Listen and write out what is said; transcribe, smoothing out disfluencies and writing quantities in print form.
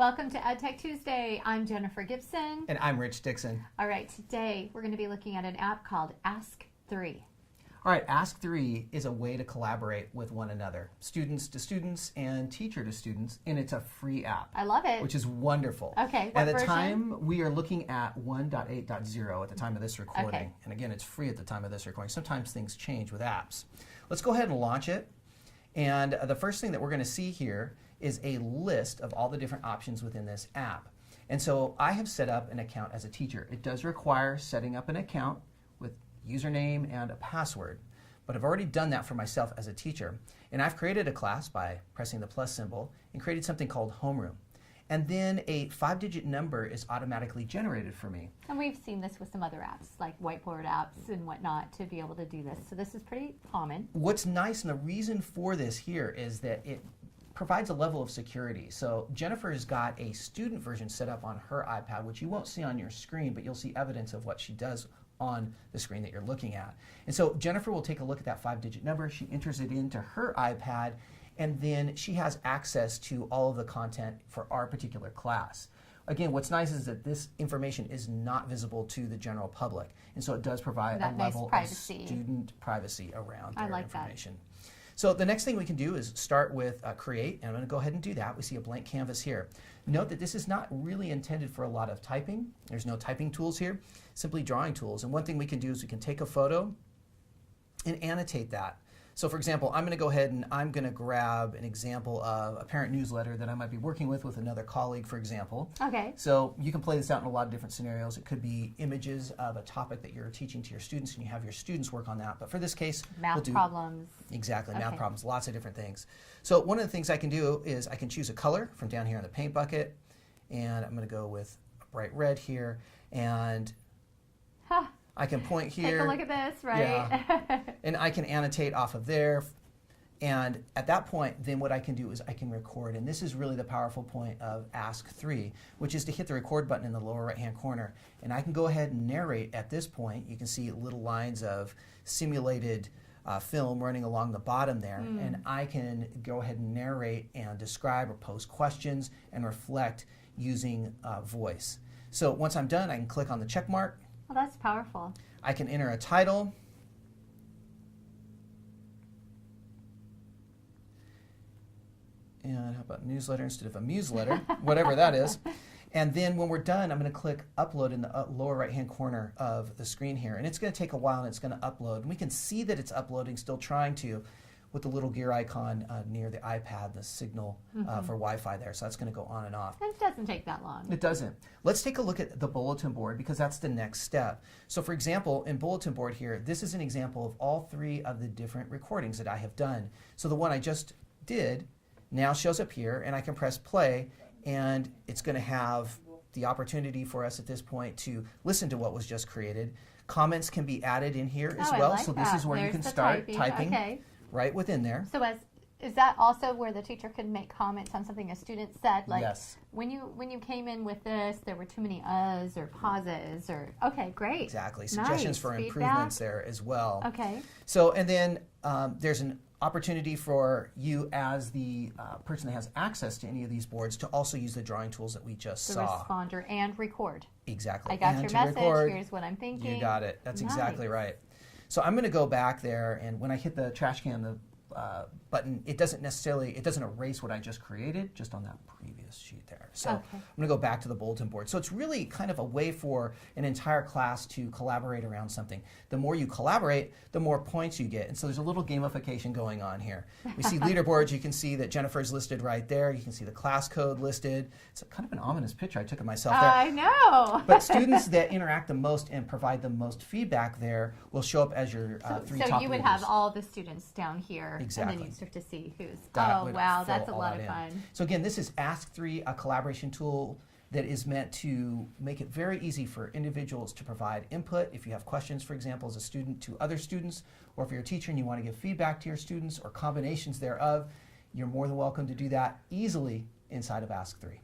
Welcome to EdTech Tuesday. I'm Jennifer Gibson. And I'm Rich Dixon. All right, today we're going to be looking at an app called Ask3. All right, Ask3 is a way to collaborate with one another, students to students and teacher to students, and it's a free app. I love it. Which is wonderful. Okay, what At the version? time, we are looking at 1.8.0 at the time of this recording. Okay. And again, it's free at the time of this recording. Sometimes things change with apps. Let's go ahead and launch it. And the first thing that we're going to see here is a list of all the different options within this app. And so I have set up an account as a teacher. It does require setting up an account with username and a password, but I've already done that for myself as a teacher. And I've created a class by pressing the plus symbol and created something called homeroom. And then a 5-digit number is automatically generated for me. And we've seen this with some other apps, like whiteboard apps and whatnot, to be able to do this. So this is pretty common. What's nice, and the reason for this here, is that it provides a level of security. So Jennifer's got a student version set up on her iPad, which you won't see on your screen, but you'll see evidence of what she does on the screen that you're looking at. And so Jennifer will take a look at that 5-digit number, she enters it into her iPad, and then she has access to all of the content for our particular class. Again, what's nice is that this information is not visible to the general public, and so it does provide a level of student privacy around their information. So the next thing we can do is start with create, and I'm going to go ahead and do that. We see a blank canvas here. Note that this is not really intended for a lot of typing. There's no typing tools here, simply drawing tools. And one thing we can do is we can take a photo and annotate that. So for example, I'm going to go ahead and I'm going to grab an example of a parent newsletter that I might be working with another colleague, for example. Okay. So you can play this out in a lot of different scenarios. It could be images of a topic that you're teaching to your students, and you have your students work on that. But for this case, math problems. Exactly, math problems, lots of different things. So one of the things I can do is I can choose a color from down here in the paint bucket, and I'm going to go with a bright red here, and I can point here. Take a look at this, right? Yeah. And I can annotate off of there. And at that point, then what I can do is I can record. And this is really the powerful point of Ask3, which is to hit the record button in the lower right-hand corner. And I can go ahead and narrate at this point. You can see little lines of simulated film running along the bottom there. And I can go ahead and narrate and describe or pose questions and reflect using voice. So once I'm done, I can click on the check mark. Well, that's powerful. I can enter a title. And how about newsletter instead of a newsletter, whatever that is. And then when we're done, I'm going to click upload in the lower right-hand corner of the screen here. And it's going to take a while, and it's going to upload. And we can see that it's uploading, still trying to, with the little gear icon near the iPad, the signal for Wi-Fi there. So that's going to go on and off. It doesn't take that long. It doesn't. Let's take a look at the bulletin board, because that's the next step. So for example, in bulletin board here, this is an example of all 3 of the different recordings that I have done. So the one I just did now shows up here, and I can press play, and it's going to have the opportunity for us at this point to listen to what was just created. Comments can be added in here as well. So this is where you can start typing. Right within there. So is that also where the teacher could make comments on something a student said? Like, yes. When you came in with this, there were too many uhs or pauses or, okay, great. Exactly. Suggestions for improvements there as well. Okay. So, and then there's an opportunity for you as the person that has access to any of these boards to also use the drawing tools that we just saw. The responder and record. Exactly. I got your message. Here's what I'm thinking. You got it. That's exactly right. So I'm going to go back there, and when I hit the trash can button, it doesn't erase what I just created, just on that previous sheet there. So I'm going to go back to the bulletin board. So it's really kind of a way for an entire class to collaborate around something. The more you collaborate, the more points you get. And so there's a little gamification going on here. We see leaderboards. You can see that Jennifer's listed right there. You can see the class code listed. It's kind of an ominous picture I took of myself there. I know. But students that interact the most and provide the most feedback there will show up as your 3 top leaders. So you would have all the students down here. Exactly. And then you start to see who's, wow, that's a lot of fun. So again, this is Ask3, a collaboration tool that is meant to make it very easy for individuals to provide input. If you have questions, for example, as a student to other students, or if you're a teacher and you want to give feedback to your students or combinations thereof, you're more than welcome to do that easily inside of Ask3.